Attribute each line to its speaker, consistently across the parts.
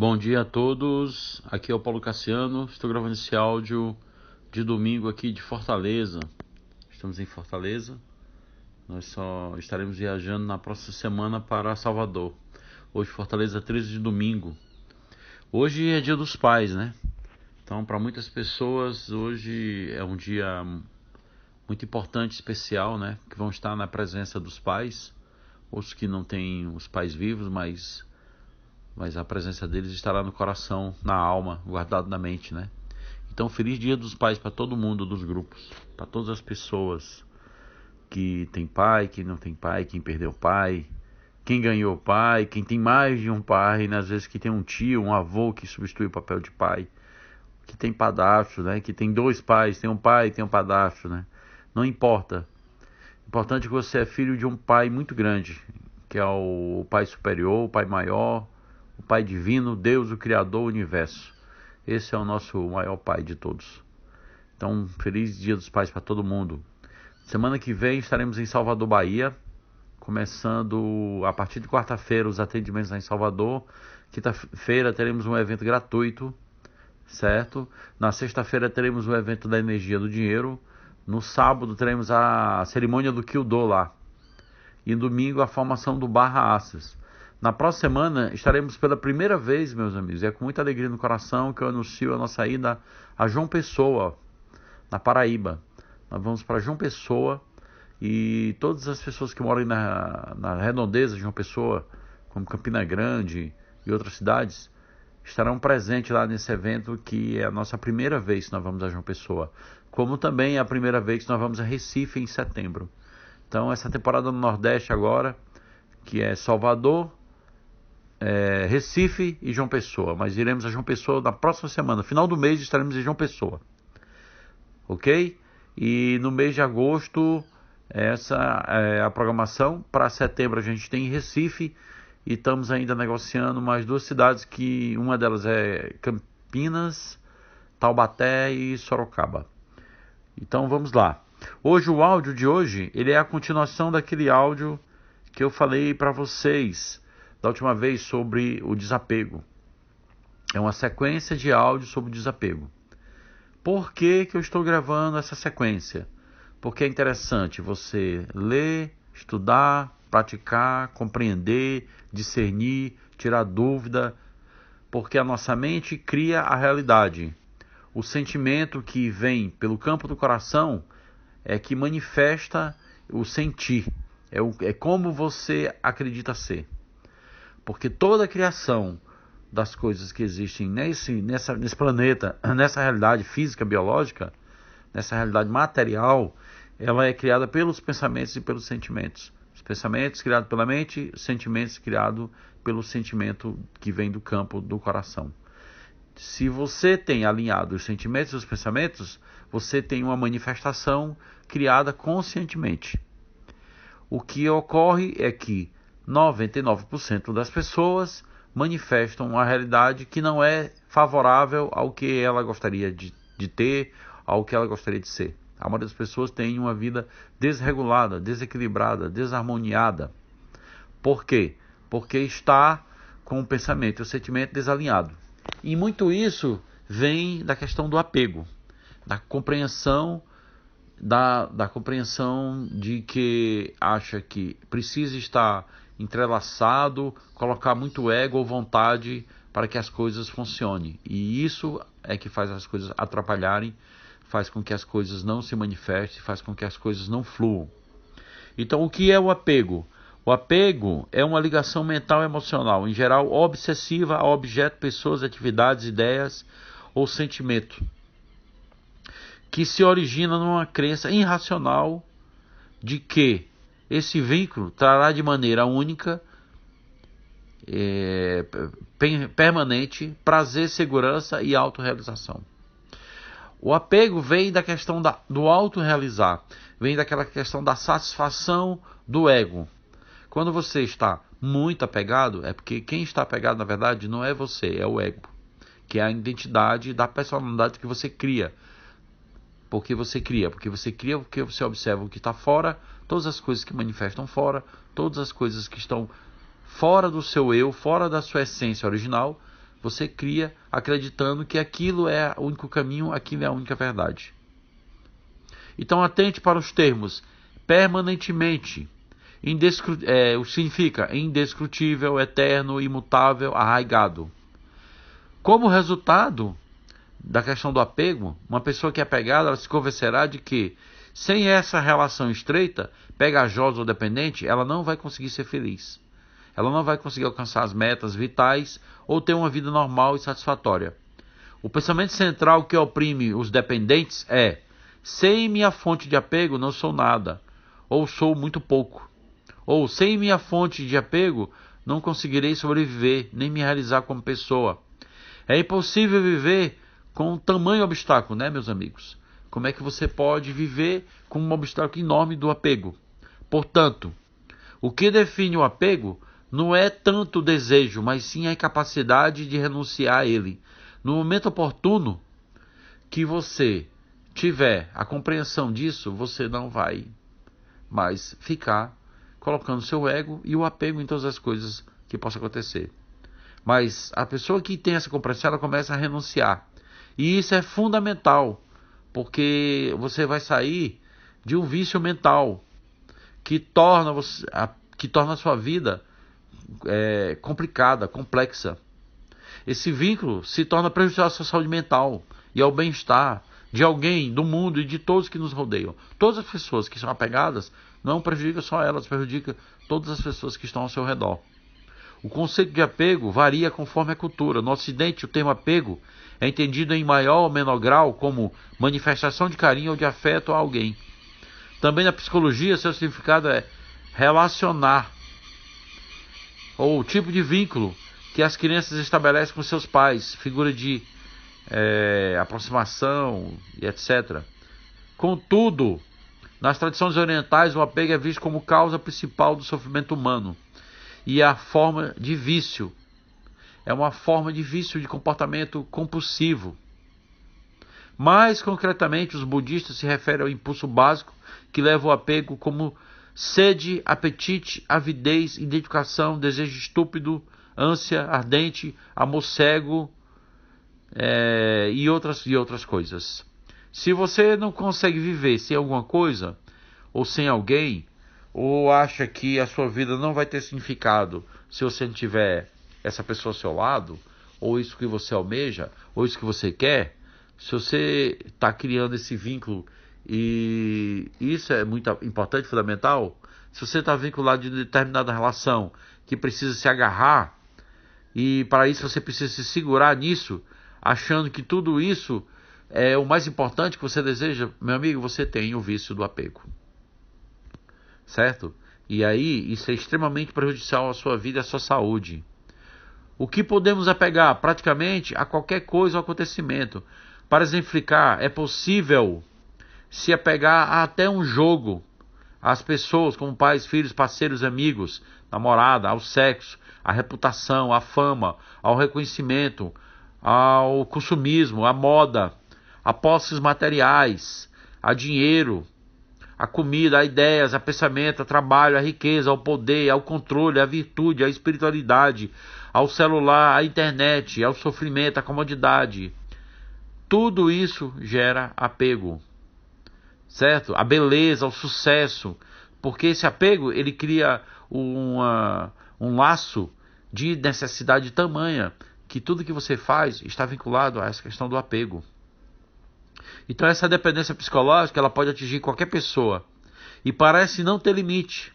Speaker 1: Bom dia a todos, aqui é o Paulo Cassiano, estou gravando esse áudio de domingo aqui de Fortaleza. Estamos em Fortaleza, nós só estaremos viajando na próxima semana para Salvador. Hoje Fortaleza 13 de domingo. Hoje é dia dos pais, né? Então para muitas pessoas hoje é um dia muito importante, especial, né? Que vão estar na presença dos pais, os que não têm os pais vivos, mas a presença deles estará no coração, na alma, guardado na mente, né? Então, feliz Dia dos Pais para todo mundo dos grupos, para todas as pessoas que tem pai, quem não tem pai, quem perdeu pai, quem ganhou pai, quem tem mais de um pai, né? Às vezes que tem um tio, um avô que substitui o papel de pai, que tem padrasto, né? Que tem dois pais, tem um pai e tem um padrasto, né? Não importa. O importante é que você é filho de um pai muito grande, que é o pai superior, o pai maior, o Pai Divino, Deus, o Criador do Universo. Esse é o nosso maior Pai de todos. Então, feliz Dia dos Pais para todo mundo. Semana que vem estaremos em Salvador, Bahia, começando a partir de quarta-feira os atendimentos lá em Salvador. Quinta-feira teremos um evento gratuito, certo? Na sexta-feira teremos o evento da energia do dinheiro. No sábado teremos a cerimônia do Kyudo lá. E no domingo a formação do Barra Access. Na próxima semana estaremos pela primeira vez, meus amigos, e é com muita alegria no coração que eu anuncio a nossa ida a João Pessoa, na Paraíba. Nós vamos para João Pessoa e todas as pessoas que moram na redondeza de João Pessoa, como Campina Grande e outras cidades, estarão presentes lá nesse evento, que é a nossa primeira vez que nós vamos a João Pessoa, como também é a primeira vez que nós vamos a Recife em setembro. Então, essa temporada no Nordeste agora, que é Salvador, Recife e João Pessoa, mas iremos a João Pessoa na próxima semana, final do mês estaremos em João Pessoa, ok? E no mês de agosto, essa é a programação. Para setembro a gente tem Recife e estamos ainda negociando mais duas cidades, que uma delas é Campinas, Taubaté e Sorocaba. Então vamos lá. Hoje o áudio de hoje, ele é a continuação daquele áudio que eu falei para vocês da última vez sobre o desapego. É uma sequência de áudio sobre o desapego. Por que eu estou gravando essa sequência? Porque é interessante você ler, estudar, praticar, compreender, discernir, tirar dúvida, porque a nossa mente cria a realidade. O sentimento que vem pelo campo do coração é que manifesta o sentir. É como você acredita ser. Porque toda a criação das coisas que existem nesse planeta, nessa realidade física, biológica, nessa realidade material, ela é criada pelos pensamentos e pelos sentimentos. Os pensamentos criados pela mente, os sentimentos criados pelo sentimento que vem do campo do coração. Se você tem alinhado os sentimentos e os pensamentos, você tem uma manifestação criada conscientemente. O que ocorre é que 99% das pessoas manifestam uma realidade que não é favorável ao que ela gostaria de ter, ao que ela gostaria de ser. A maioria das pessoas tem uma vida desregulada, desequilibrada, desarmoniada. Por quê? Porque está com o pensamento e o sentimento desalinhado. E muito isso vem da questão do apego, da compreensão de que acha que precisa estar entrelaçado, colocar muito ego ou vontade para que as coisas funcionem. E isso é que faz as coisas atrapalharem, faz com que as coisas não se manifestem, faz com que as coisas não fluam. Então, o que é o apego? O apego é uma ligação mental e emocional, em geral obsessiva, a objeto, pessoas, atividades, ideias ou sentimento, que se origina numa crença irracional de que esse vínculo trará de maneira única, permanente, prazer, segurança e autorrealização. O apego vem da questão do autorrealizar, vem daquela questão da satisfação do ego. Quando você está muito apegado, é porque quem está apegado, na verdade, não é você, é o ego, que é a identidade da personalidade que você cria. Porque você cria porque você observa o que está fora, todas as coisas que manifestam fora, todas as coisas que estão fora do seu eu, fora da sua essência original, Você cria acreditando que aquilo é o único caminho, aquilo é a única verdade. Então atente para os termos permanentemente. Significa indescrutível, eterno, imutável, arraigado. Como resultado da questão do apego, uma pessoa que é apegada, ela se convencerá de que, sem essa relação estreita, pegajosa ou dependente, ela não vai conseguir ser feliz. Ela não vai conseguir alcançar as metas vitais ou ter uma vida normal e satisfatória. O pensamento central que oprime os dependentes é: sem minha fonte de apego não sou nada, ou sou muito pouco. Ou sem minha fonte de apego não conseguirei sobreviver, nem me realizar como pessoa. É impossível viver com um tamanho obstáculo, né, meus amigos? Como é que você pode viver com um obstáculo enorme do apego? Portanto, o que define o apego não é tanto o desejo, mas sim a incapacidade de renunciar a ele. No momento oportuno que você tiver a compreensão disso, você não vai mais ficar colocando seu ego e o apego em todas as coisas que possam acontecer. Mas a pessoa que tem essa compreensão, ela começa a renunciar. E isso é fundamental, porque você vai sair de um vício mental que torna a sua vida complicada, complexa. Esse vínculo se torna prejudicial à sua saúde mental e ao bem-estar de alguém, do mundo e de todos que nos rodeiam. Todas as pessoas que são apegadas não prejudicam só elas, prejudicam todas as pessoas que estão ao seu redor. O conceito de apego varia conforme a cultura. No Ocidente, o termo apego é entendido em maior ou menor grau como manifestação de carinho ou de afeto a alguém. Também na psicologia, seu significado é relacionar, ou o tipo de vínculo que as crianças estabelecem com seus pais, figura de aproximação e etc. Contudo, nas tradições orientais, o apego é visto como causa principal do sofrimento humano e a forma de vício. É uma forma de vício de comportamento compulsivo. Mais concretamente, os budistas se referem ao impulso básico que leva o apego como sede, apetite, avidez, identificação, desejo estúpido, ânsia ardente, amor cego e outras coisas. Se você não consegue viver sem alguma coisa, ou sem alguém, ou acha que a sua vida não vai ter significado se você não tiver essa pessoa ao seu lado, ou isso que você almeja, ou isso que você quer, se você está criando esse vínculo, e isso é muito importante, fundamental, se você está vinculado de determinada relação que precisa se agarrar, e para isso você precisa se segurar nisso, achando que tudo isso é o mais importante que você deseja, meu amigo, você tem o vício do apego. Certo? E aí, isso é extremamente prejudicial à sua vida e à sua saúde. O que podemos apegar? Praticamente a qualquer coisa ou acontecimento. Para exemplificar, é possível se apegar a até um jogo, às pessoas como pais, filhos, parceiros, amigos, namorada, ao sexo, à reputação, à fama, ao reconhecimento, ao consumismo, à moda, a posses materiais, a dinheiro, a comida, a ideias, a pensamento, a trabalho, a riqueza, ao poder, ao controle, à virtude, à espiritualidade, ao celular, à internet, ao sofrimento, à comodidade. Tudo isso gera apego, certo? A beleza, ao sucesso, porque esse apego ele cria um laço de necessidade tamanha que tudo que você faz está vinculado a essa questão do apego. Então essa dependência psicológica ela pode atingir qualquer pessoa e parece não ter limite,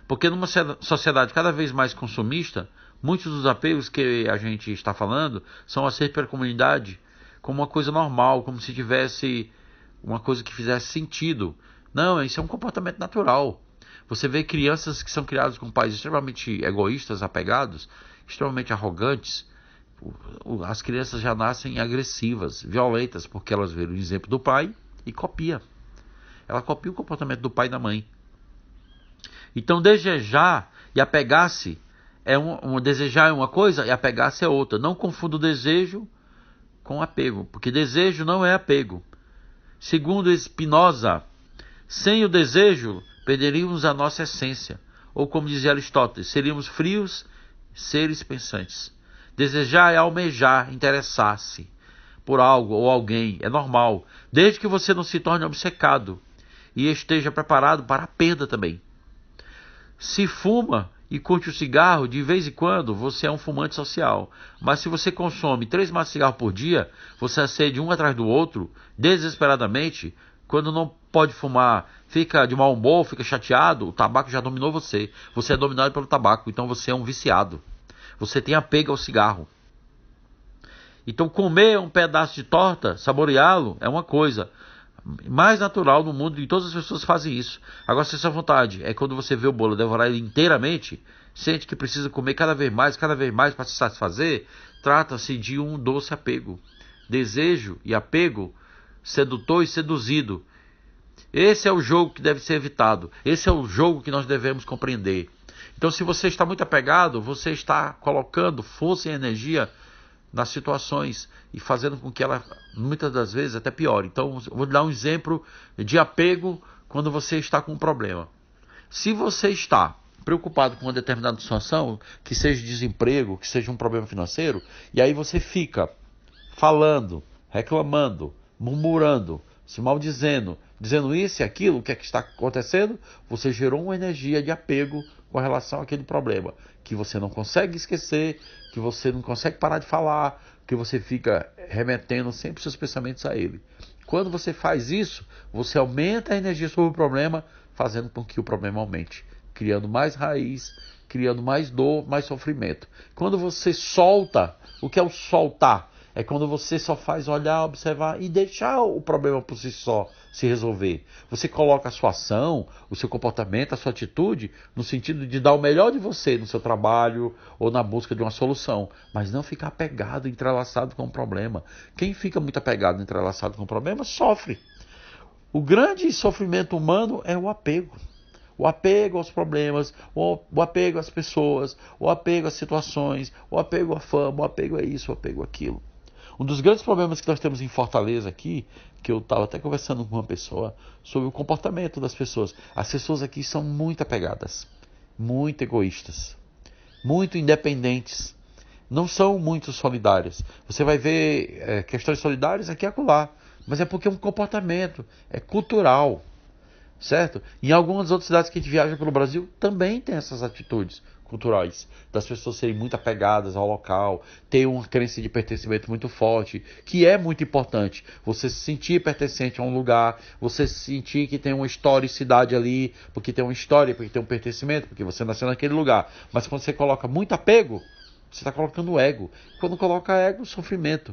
Speaker 1: porque numa sociedade cada vez mais consumista, muitos dos apegos que a gente está falando são aceitos pela comunidade como uma coisa normal, como se tivesse uma coisa que fizesse sentido. Não, isso é um comportamento natural. Você vê crianças que são criadas com pais extremamente egoístas, apegados, extremamente arrogantes. As crianças já nascem agressivas, violentas, porque elas veem o exemplo do pai e copia. Ela copia o comportamento do pai e da mãe. Então desejar e apegar-se desejar é uma coisa e apegar-se é outra. Não confunda o desejo com apego, porque desejo não é apego. Segundo Spinoza, sem o desejo perderíamos a nossa essência, ou como dizia Aristóteles, seríamos frios seres pensantes. Desejar é almejar, interessar-se por algo ou alguém. É normal, desde que você não se torne obcecado e esteja preparado para a perda também. Se fuma e curte o cigarro, de vez em quando você é um fumante social. Mas se você consome 3 maços de cigarro por dia, você acende um atrás do outro, desesperadamente, quando não pode fumar, fica de mau humor, fica chateado, o tabaco já dominou você. Você é dominado pelo tabaco, então você é um viciado. Você tem apego ao cigarro. Então comer um pedaço de torta, saboreá-lo, é uma coisa mais natural no mundo e todas as pessoas fazem isso. Agora, se essa vontade é quando você vê o bolo devorar ele inteiramente, sente que precisa comer cada vez mais para se satisfazer, trata-se de um doce apego. Desejo e apego, sedutor e seduzido. Esse é o jogo que deve ser evitado. Esse é o jogo que nós devemos compreender. Então, se você está muito apegado, você está colocando força e energia nas situações e fazendo com que ela, muitas das vezes, até piore. Então, eu vou dar um exemplo de apego quando você está com um problema. Se você está preocupado com uma determinada situação, que seja desemprego, que seja um problema financeiro, e aí você fica falando, reclamando, murmurando, se maldizendo, dizendo isso e aquilo, o que é que está acontecendo, você gerou uma energia de apego com relação àquele problema, que você não consegue esquecer, que você não consegue parar de falar, que você fica remetendo sempre seus pensamentos a ele. Quando você faz isso, você aumenta a energia sobre o problema, fazendo com que o problema aumente, criando mais raiz, criando mais dor, mais sofrimento. Quando você solta, o que é o soltar? É quando você só faz olhar, observar e deixar o problema por si só se resolver. Você coloca a sua ação, o seu comportamento, a sua atitude no sentido de dar o melhor de você no seu trabalho ou na busca de uma solução, mas não ficar apegado, entrelaçado com o problema. Quem fica muito apegado, entrelaçado com o problema, sofre. O grande sofrimento humano é o apego. O apego aos problemas, o apego às pessoas, o apego às situações, o apego à fama, o apego a isso, o apego àquilo. Um dos grandes problemas que nós temos em Fortaleza aqui, que eu estava até conversando com uma pessoa, sobre o comportamento das pessoas. As pessoas aqui são muito apegadas, muito egoístas, muito independentes, não são muito solidárias. Você vai ver questões solidárias aqui e acolá, mas é porque é um comportamento, é cultural, certo? Em algumas outras cidades que a gente viaja pelo Brasil, também tem essas atitudes culturais, das pessoas serem muito apegadas ao local, ter uma crença de pertencimento muito forte, que é muito importante. Você se sentir pertencente a um lugar, você sentir que tem uma historicidade ali, porque tem uma história, porque tem um pertencimento, porque você nasceu naquele lugar. Mas quando você coloca muito apego, você está colocando ego. Quando coloca ego, sofrimento.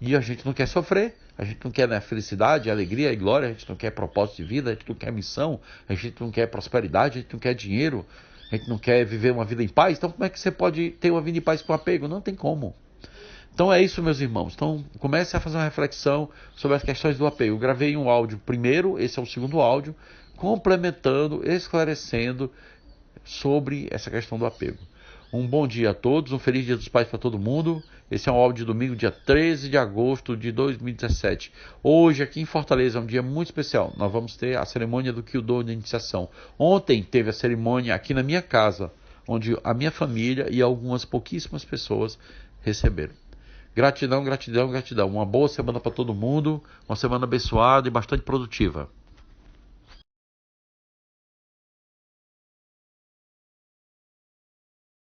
Speaker 1: E a gente não quer sofrer, a gente não quer, né, felicidade, alegria e glória, a gente não quer propósito de vida, a gente não quer missão, a gente não quer prosperidade, a gente não quer dinheiro, a gente não quer viver uma vida em paz. Então como é que você pode ter uma vida em paz com apego? Não tem como. Então é isso, meus irmãos. Então comece a fazer uma reflexão sobre as questões do apego. Eu gravei um áudio primeiro, esse é o segundo áudio, complementando, esclarecendo sobre essa questão do apego. Um bom dia a todos, um feliz Dia dos Pais para todo mundo. Esse é um áudio de domingo, dia 13 de agosto de 2017. Hoje, aqui em Fortaleza, é um dia muito especial. Nós vamos ter a cerimônia do Kyudo de iniciação. Ontem teve a cerimônia aqui na minha casa, onde a minha família e algumas pouquíssimas pessoas receberam. Gratidão, gratidão, gratidão. Uma boa semana para todo mundo, uma semana abençoada e bastante produtiva.